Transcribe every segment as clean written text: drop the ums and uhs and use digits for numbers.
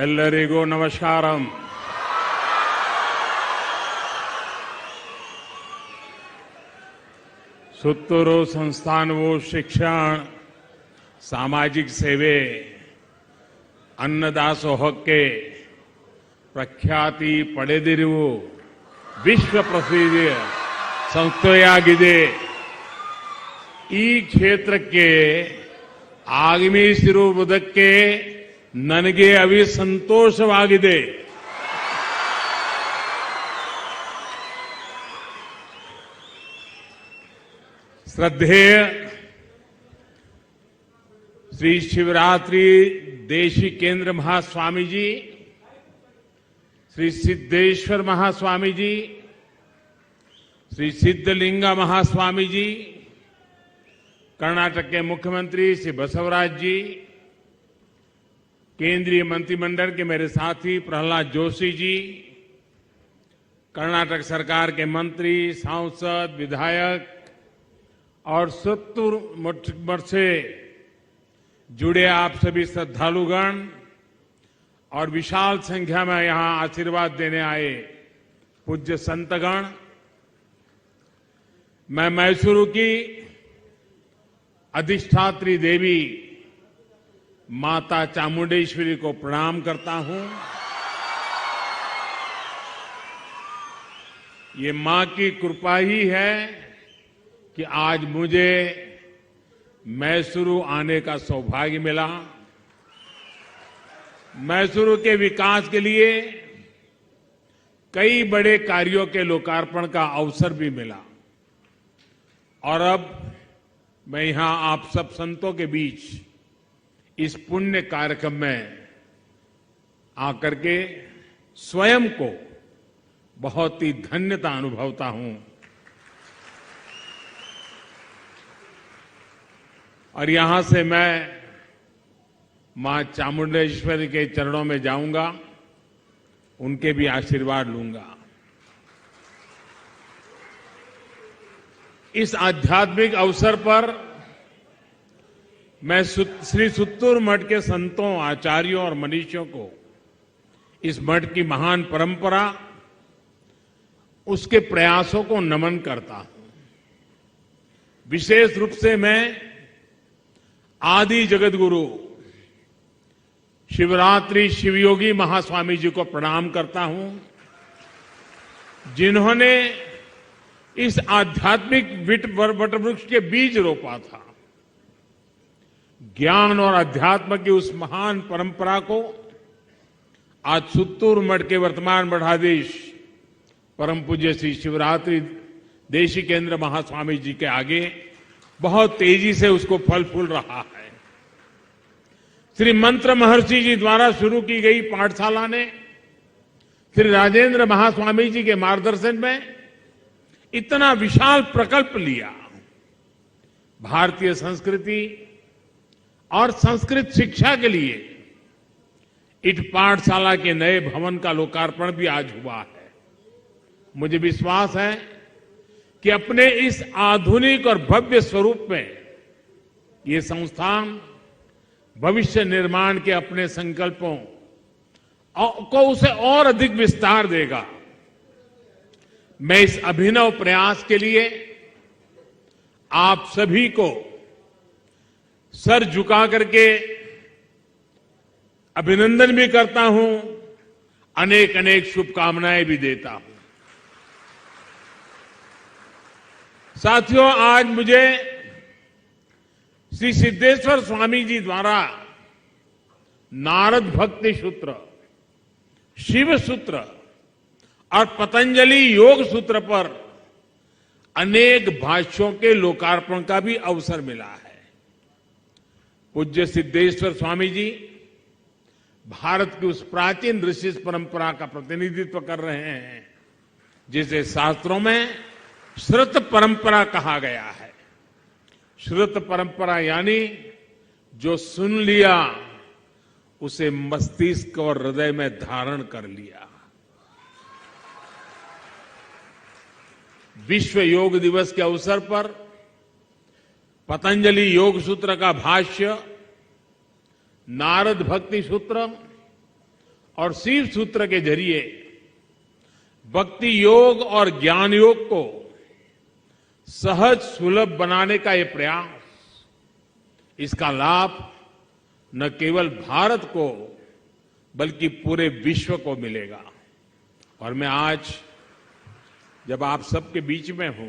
ಎಲ್ಲರಿಗೂ ನಮಸ್ಕಾರಂ. ಸುತ್ತೂರು ಸಂಸ್ಥಾನವು ಶಿಕ್ಷಣ, ಸಾಮಾಜಿಕ ಸೇವೆ, ಅನ್ನದಾಸೋಹಕ್ಕೆ ಪ್ರಖ್ಯಾತಿ ಪಡೆದಿರುವ ವಿಶ್ವ ಪ್ರಸಿದ್ಧ ಸಂಸ್ಥೆಯಾಗಿದೆ. ಈ ಕ್ಷೇತ್ರಕ್ಕೆ ಆಗಮಿಸಿರುವುದಕ್ಕೆ ನನಗೆ ಸಂತೋಷವಾಗಿದೆ. श्रद्धेय श्री शिवरात्रि देशी केंद्र महास्वामी जी, श्री सिद्धेश्वर महास्वामी जी, श्री सिद्धलिंगा महास्वामी जी, कर्नाटक के मुख्यमंत्री श्री बसवराज जी, केंद्रीय मंत्रिमंडल के मेरे साथी प्रहलाद जोशी जी, कर्नाटक सरकार के मंत्री, सांसद, विधायक और सुत्तूर मठ से जुड़े आप सभी श्रद्धालुगण और विशाल संख्या में यहां आशीर्वाद देने आए पूज्य संतगण, मैं मैसूरू की अधिष्ठात्री देवी माता चामुंडेश्वरी को प्रणाम करता हूं. ये मां की कृपा ही है कि आज मुझे मैसूरू आने का सौभाग्य मिला. मैसूरू के विकास के लिए कई बड़े कार्यों के लोकार्पण का अवसर भी मिला और अब मैं यहां आप सब संतों के बीच इस पुण्य कार्यक्रम में आकर के स्वयं को बहुत ही धन्यता अनुभवता हूं. और यहां से मैं मां चामुंडेश्वरी के चरणों में जाऊंगा, उनके भी आशीर्वाद लूंगा. इस आध्यात्मिक अवसर पर मैं श्री सुत्तूर मठ के संतों, आचार्यों और मनीषियों को इस मठ की महान परंपरा, उसके प्रयासों को नमन करता हूं. विशेष रूप से मैं आदि जगत गुरु शिवरात्रि शिवयोगी महास्वामी जी को प्रणाम करता हूं, जिन्होंने इस आध्यात्मिक वटवृक्ष के बीज रोपा था. ज्ञान और अध्यात्म की उस महान परंपरा को आज सुत्तूर मठ के वर्तमान मठाधीश परम पूज्य श्री शिवरात्रि देशी केंद्र महास्वामी जी के आगे बहुत तेजी से उसको फल फूल रहा है. श्री मंत्र महर्षि जी द्वारा शुरू की गई पाठशाला ने श्री राजेंद्र महास्वामी जी के मार्गदर्शन में इतना विशाल प्रकल्प लिया. भारतीय संस्कृति और संस्कृत शिक्षा के लिए इस पाठशाला के नए भवन का लोकार्पण भी आज हुआ है. मुझे विश्वास है कि अपने इस आधुनिक और भव्य स्वरूप में ये संस्थान भविष्य निर्माण के अपने संकल्पों को उसे और अधिक विस्तार देगा. मैं इस अभिनव प्रयास के लिए आप सभी को सर झुका करके अभिनंदन भी करता हूं, अनेक अनेक शुभकामनाएं भी देता हूं. साथियों, आज मुझे श्री सिद्धेश्वर स्वामी जी द्वारा नारद भक्ति सूत्र, शिव सूत्र और पतंजलि योग सूत्र पर अनेक भाष्यों के लोकार्पण का भी अवसर मिला है. पूज्य सिद्धेश्वर स्वामी जी भारत की उस प्राचीन ऋषि परंपरा का प्रतिनिधित्व कर रहे हैं जिसे शास्त्रों में श्रुत परंपरा कहा गया है. श्रुत परंपरा यानी जो सुन लिया उसे मस्तिष्क और हृदय में धारण कर लिया. विश्व योग दिवस के अवसर पर पतंजलि योग सूत्र का भाष्य, नारद भक्ति सूत्र और शिव सूत्र के जरिए भक्ति योग और ज्ञान योग को सहज सुलभ बनाने का ये प्रयास, इसका लाभ न केवल भारत को बल्कि पूरे विश्व को मिलेगा। और मैं आज जब आप सबके बीच में हूं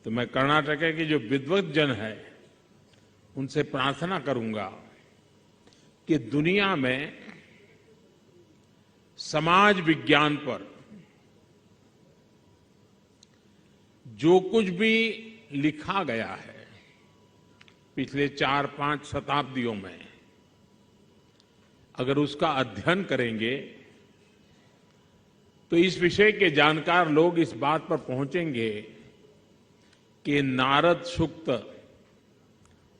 तो मैं कर्नाटक के जो विद्वत जन है उनसे प्रार्थना करूंगा कि दुनिया में समाज विज्ञान पर जो कुछ भी लिखा गया है पिछले 4-5 शताब्दियों में, अगर उसका अध्ययन करेंगे तो इस विषय के जानकार लोग इस बात पर पहुंचेंगे कि नारद सूक्त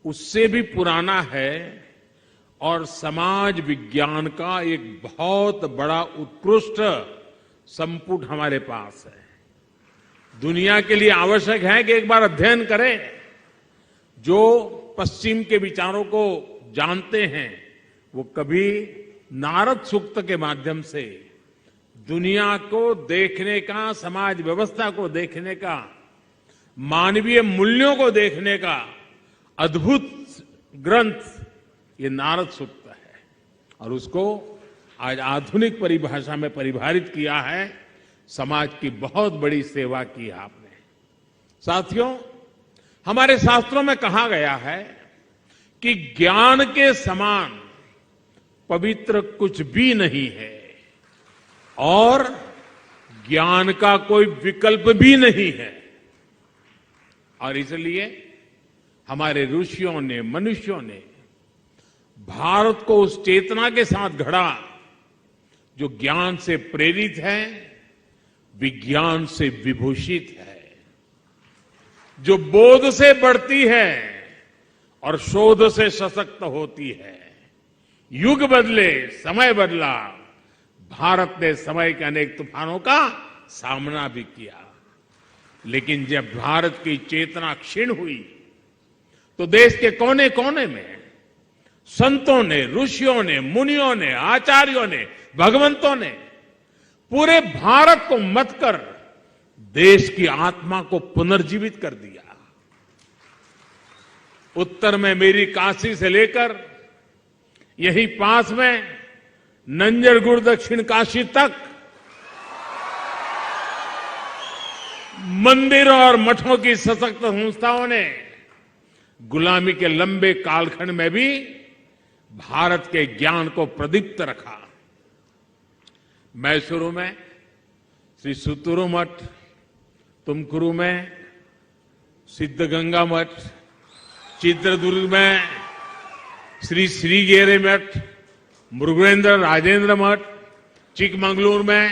उससे भी पुराना है और समाज विज्ञान का एक बहुत बड़ा उत्कृष्ट संपुट हमारे पास है। दुनिया के लिए आवश्यक है कि एक बार अध्ययन करें। जो पश्चिम के विचारों को जानते हैं वो कभी नारद सूक्त के माध्यम से दुनिया को देखने का, समाज व्यवस्था को देखने का, मानवीय मूल्यों को देखने का अद्भुत ग्रंथ ये नारद सूक्त है और उसको आज आधुनिक परिभाषा में परिभाषित किया है। समाज की बहुत बड़ी सेवा की है आपने। साथियों, हमारे शास्त्रों में कहा गया है कि ज्ञान के समान पवित्र कुछ भी नहीं है और ज्ञान का कोई विकल्प भी नहीं है। और इसलिए हमारे ऋषियों ने, मनुष्यों ने भारत को उस चेतना के साथ गढ़ा जो ज्ञान से प्रेरित है, विज्ञान से विभूषित है, जो बोध से बढ़ती है और शोध से सशक्त होती है। युग बदले, समय बदला, भारत ने समय के अनेक तूफानों का सामना भी किया, लेकिन जब भारत की चेतना क्षीण हुई तो देश के कोने कोने में संतों ने, ऋषियों ने, मुनियों ने, आचार्यों ने, भगवंतों ने पूरे भारत को मत कर देश की आत्मा को पुनर्जीवित कर दिया। उत्तर में मेरी काशी से लेकर यही पास में नंजरगुड़ दक्षिण काशी तक मंदिरों और मठों की सशक्त संस्थाओं ने गुलामी के लंबे कालखंड में भी भारत के ज्ञान को प्रदीप्त रखा। मैसूरू में श्री सुतुरु मठ, तुमकुरु में सिद्धगंगा मठ, चित्रदुर्ग में श्री श्रीगेरे मठ, मुरुगेंद्र राजेंद्र मठ, चिकमंगलुरु में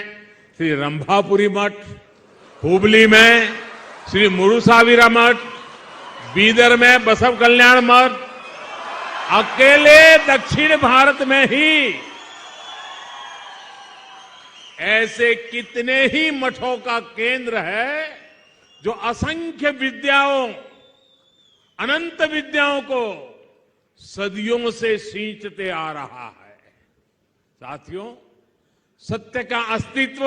श्री रंभापुरी मठ, हुबली में श्री मुरुसाविरा मठ, बीदर में बसव कल्याण मठ, अकेले दक्षिण भारत में ही ऐसे कितने ही मठों का केंद्र है जो असंख्य विद्याओं, अनंत विद्याओं को सदियों से सींचते आ रहा है। साथियों, सत्य का अस्तित्व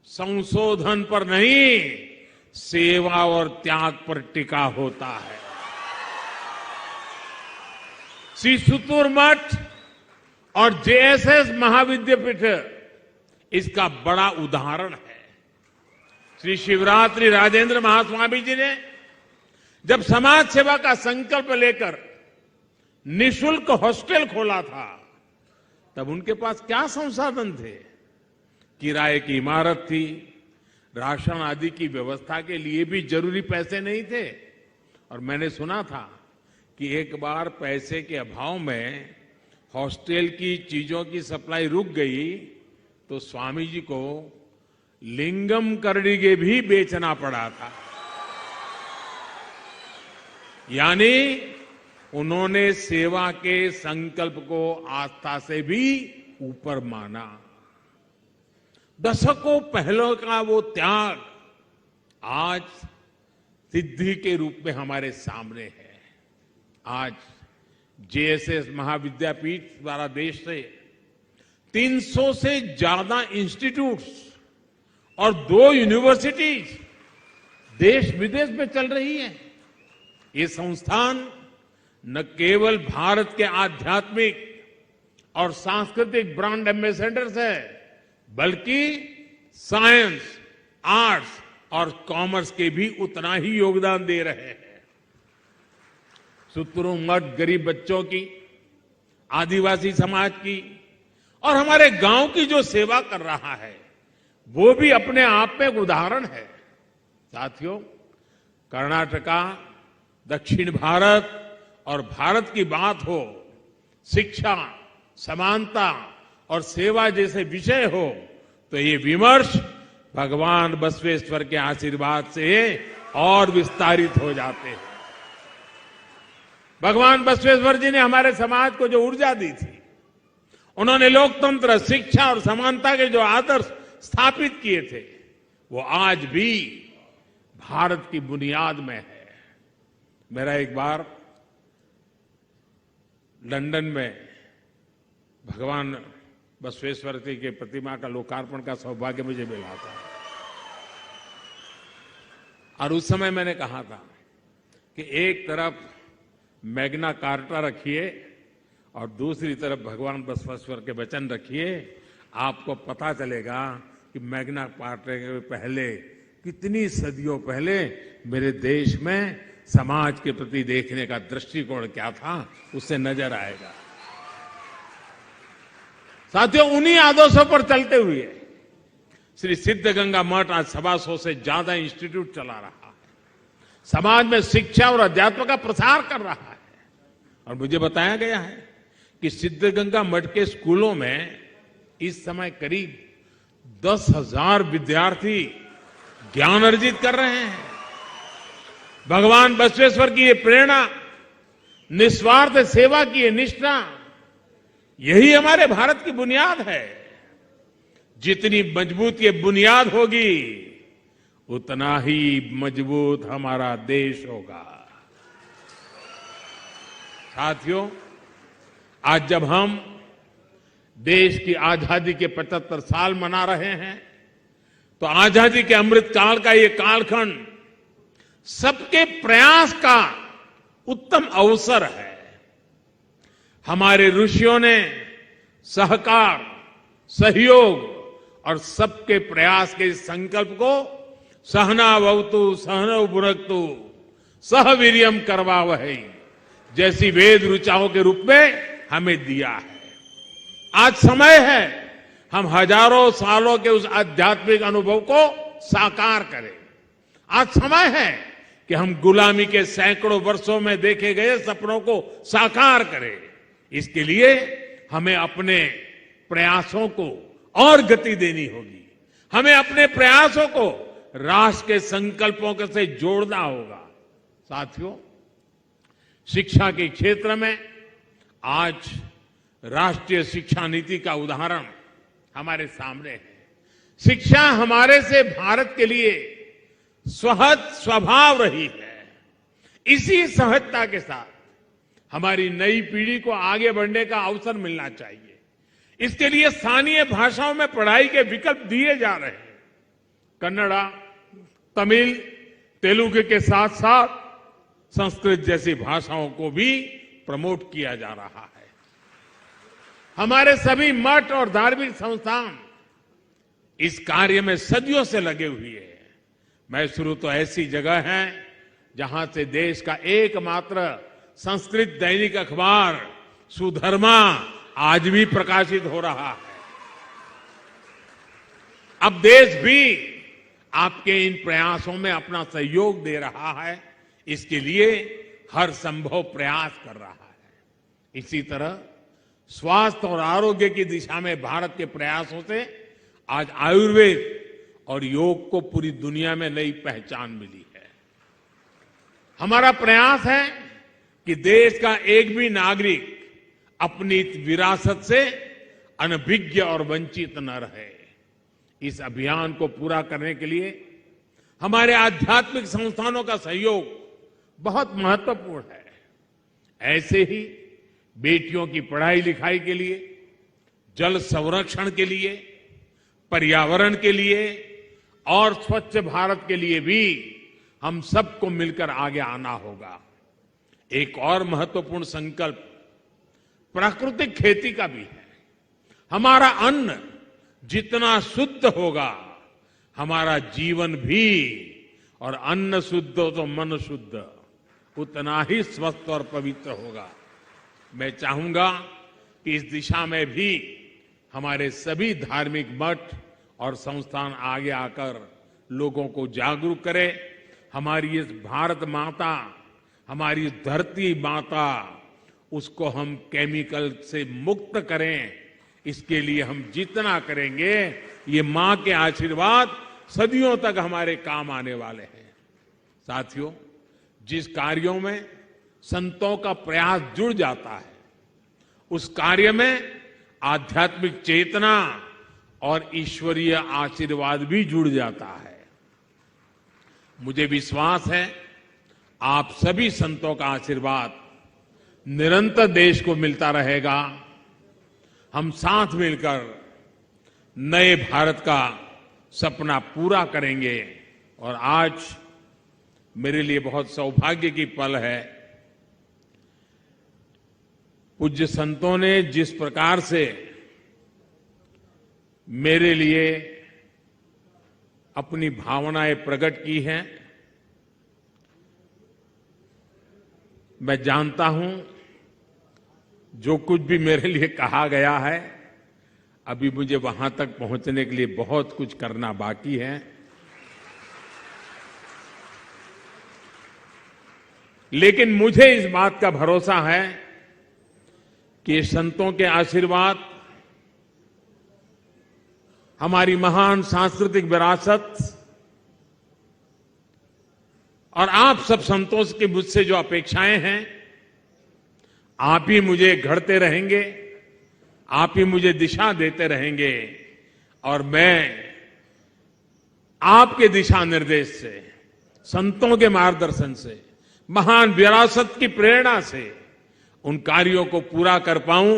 संशोधन पर नहीं, सेवा और त्याग पर टिका होता है। श्री सुतुर मठ और जेएसएस महाविद्यापीठ इसका बड़ा उदाहरण है। श्री शिवरात्रि राजेंद्र महास्वामी जी ने जब समाज सेवा का संकल्प लेकर निशुल्क हॉस्टल खोला था, तब उनके पास क्या संसाधन थे? किराए की इमारत थी, राशन आदि की व्यवस्था के लिए भी जरूरी पैसे नहीं थे। और मैंने सुना था कि एक बार पैसे के अभाव में हॉस्टल की चीजों की सप्लाई रुक गई तो स्वामी जी को लिंगम करडिगे भी बेचना पड़ा था। यानी उन्होंने सेवा के संकल्प को आस्था से भी ऊपर माना। दशकों पहले का वो त्याग आज सिद्धि के रूप में हमारे सामने है। आज जेएसएस महाविद्यापीठ द्वारा देश से 300 से ज्यादा इंस्टीट्यूट्स और 2 यूनिवर्सिटीज देश विदेश में चल रही है। ये संस्थान न केवल भारत के आध्यात्मिक और सांस्कृतिक ब्रांड एम्बेसडर्स है, बल्कि साइंस, आर्ट्स और कॉमर्स के भी उतना ही योगदान दे रहे हैं। सुतरू मठ गरीब बच्चों की, आदिवासी समाज की और हमारे गांव की जो सेवा कर रहा है, वो भी अपने आप में एक उदाहरण है। साथियों, कर्नाटका, दक्षिण भारत और भारत की बात हो, शिक्षा, समानता और सेवा जैसे विषय हो, तो ये विमर्श भगवान बसवेश्वर के आशीर्वाद से और विस्तारित हो जाते हैं। भगवान बसवेश्वर जी ने हमारे समाज को जो ऊर्जा दी थी, उन्होंने लोकतंत्र, शिक्षा और समानता के जो आदर्श स्थापित किए थे, वो आज भी भारत की बुनियाद में है। मेरा एक बार लंदन में भगवान बसवेश्वर जी के प्रतिमा का लोकार्पण का सौभाग्य मुझे मिला था, और उस समय मैंने कहा था कि एक तरफ मैग्ना कार्टा रखिए और दूसरी तरफ भगवान बसवेश्वर के वचन रखिए, आपको पता चलेगा कि मैग्ना कार्टा के पहले, कितनी सदियों पहले मेरे देश में समाज के प्रति देखने का दृष्टिकोण क्या था, उससे नजर आएगा। साथियों, उन्हीं आदर्शों पर चलते हुए श्री सिद्धगंगा मठ आज 125 से ज्यादा इंस्टीट्यूट चला रहा है, समाज में शिक्षा और अध्यात्म का प्रसार कर रहा है। और मुझे बताया गया है कि सिद्धगंगा मठ के स्कूलों में इस समय करीब 10,000 विद्यार्थी ज्ञान अर्जित कर रहे हैं। भगवान बसवेश्वर की ये प्रेरणा, निस्वार्थ सेवा की ये निष्ठा, यही हमारे भारत की बुनियाद है। जितनी मजबूत ये बुनियाद होगी, उतना ही मजबूत हमारा देश होगा। साथियों, आज जब हम देश की आजादी के 75 साल मना रहे हैं, तो आजादी के अमृत काल का ये कालखंड सबके प्रयास का उत्तम अवसर है। हमारे ऋषियों ने सहकार, सहयोग और सबके प्रयास के इस संकल्प को सहनावतु सहनौ भुनक्तु सह वीर्यम करवावहै जैसी वेद ऋचाओं के रूप में हमें दिया है। आज समय है हम हजारों सालों के उस आध्यात्मिक अनुभव को साकार करें। आज समय है कि हम गुलामी के सैकड़ों वर्षों में देखे गए सपनों को साकार करें। इसके लिए हमें अपने प्रयासों को और गति देनी होगी। हमें अपने प्रयासों को राष्ट्र के संकल्पों से जोड़ना होगा। साथियों, शिक्षा के क्षेत्र में आज राष्ट्रीय शिक्षा नीति का उदाहरण हमारे सामने है। शिक्षा हमारे से भारत के लिए सहज स्वभाव रही है। इसी सहजता के साथ हमारी नई पीढ़ी को आगे बढ़ने का अवसर मिलना चाहिए। इसके लिए स्थानीय भाषाओं में पढ़ाई के विकल्प दिए जा रहे हैं। कन्नड़ा, तमिल, तेलुगु के साथ साथ संस्कृत जैसी भाषाओं को भी प्रमोट किया जा रहा है। हमारे सभी मठ और धार्मिक संस्थान इस कार्य में सदियों से लगे हुए हैं। मैसूरू तो ऐसी जगह है जहां से देश का एकमात्र संस्कृत दैनिक अखबार सुधर्मा आज भी प्रकाशित हो रहा है। अब देश भी आपके इन प्रयासों में अपना सहयोग दे रहा है। इसके लिए हर संभव प्रयास कर रहा है। इसी तरह स्वास्थ्य और आरोग्य की दिशा में भारत के प्रयासों से आज आयुर्वेद और योग को पूरी दुनिया में नई पहचान मिली है। हमारा प्रयास है कि देश का एक भी नागरिक अपनी विरासत से अनभिज्ञ और वंचित न रहे। इस अभियान को पूरा करने के लिए हमारे आध्यात्मिक संस्थानों का सहयोग बहुत महत्वपूर्ण है। ऐसे ही बेटियों की पढ़ाई लिखाई के लिए जल संरक्षण के लिए, पर्यावरण के लिए और स्वच्छ भारत के लिए भी हम सबको मिलकर आगे आना होगा। एक और महत्वपूर्ण संकल्प प्राकृतिक खेती का भी है। हमारा अन्न जितना शुद्ध होगा, हमारा जीवन भी, और अन्न शुद्ध हो तो मन शुद्ध, उतना ही स्वस्थ और पवित्र होगा। मैं चाहूंगा कि इस दिशा में भी हमारे सभी धार्मिक मठ और संस्थान आगे आकर लोगों को जागरूक करें। हमारी इस भारत माता, हमारी इस धरती माता, उसको हम केमिकल से मुक्त करें। इसके लिए हम जितना करेंगे, ये मां के आशीर्वाद सदियों तक हमारे काम आने वाले हैं। साथियों, जिस कार्यों में संतों का प्रयास जुड़ जाता है, उस कार्य में आध्यात्मिक चेतना और ईश्वरीय आशीर्वाद भी जुड़ जाता है। मुझे विश्वास है आप सभी संतों का आशीर्वाद निरंतर देश को मिलता रहेगा। हम साथ मिलकर नए भारत का सपना पूरा करेंगे। और आज मेरे लिए बहुत सौभाग्य की पल है, पूज्य संतों ने जिस प्रकार से मेरे लिए अपनी भावनाएं प्रकट की हैं, मैं जानता हूं जो कुछ भी मेरे लिए कहा गया है, अभी मुझे वहां तक पहुंचने के लिए बहुत कुछ करना बाकी है। लेकिन मुझे इस बात का भरोसा है कि संतों के आशीर्वाद, हमारी महान सांस्कृतिक विरासत और आप सब संतों की मुझसे जो अपेक्षाएं हैं, आप ही मुझे घड़ते रहेंगे, आप ही मुझे दिशा देते रहेंगे। और मैं आपके दिशा निर्देश से, संतों के मार्गदर्शन से, महान विरासत की प्रेरणा से उन कार्यों को पूरा कर पाऊं,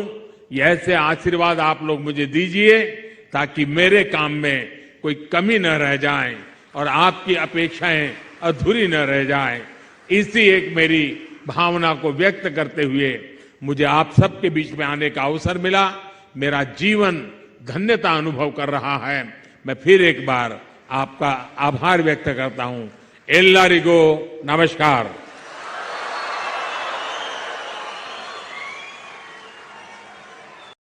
ये ऐसे आशीर्वाद आप लोग मुझे दीजिए ताकि मेरे काम में कोई कमी न रह जाए और आपकी अपेक्षाएं अधूरी न रह जाए। इसी एक मेरी भावना को व्यक्त करते हुए मुझे आप सबके बीच में आने का अवसर मिला। मेरा जीवन धन्यता अनुभव कर रहा है। मैं फिर एक बार आपका आभार व्यक्त करता हूं। एल्लारिगो नमस्कार।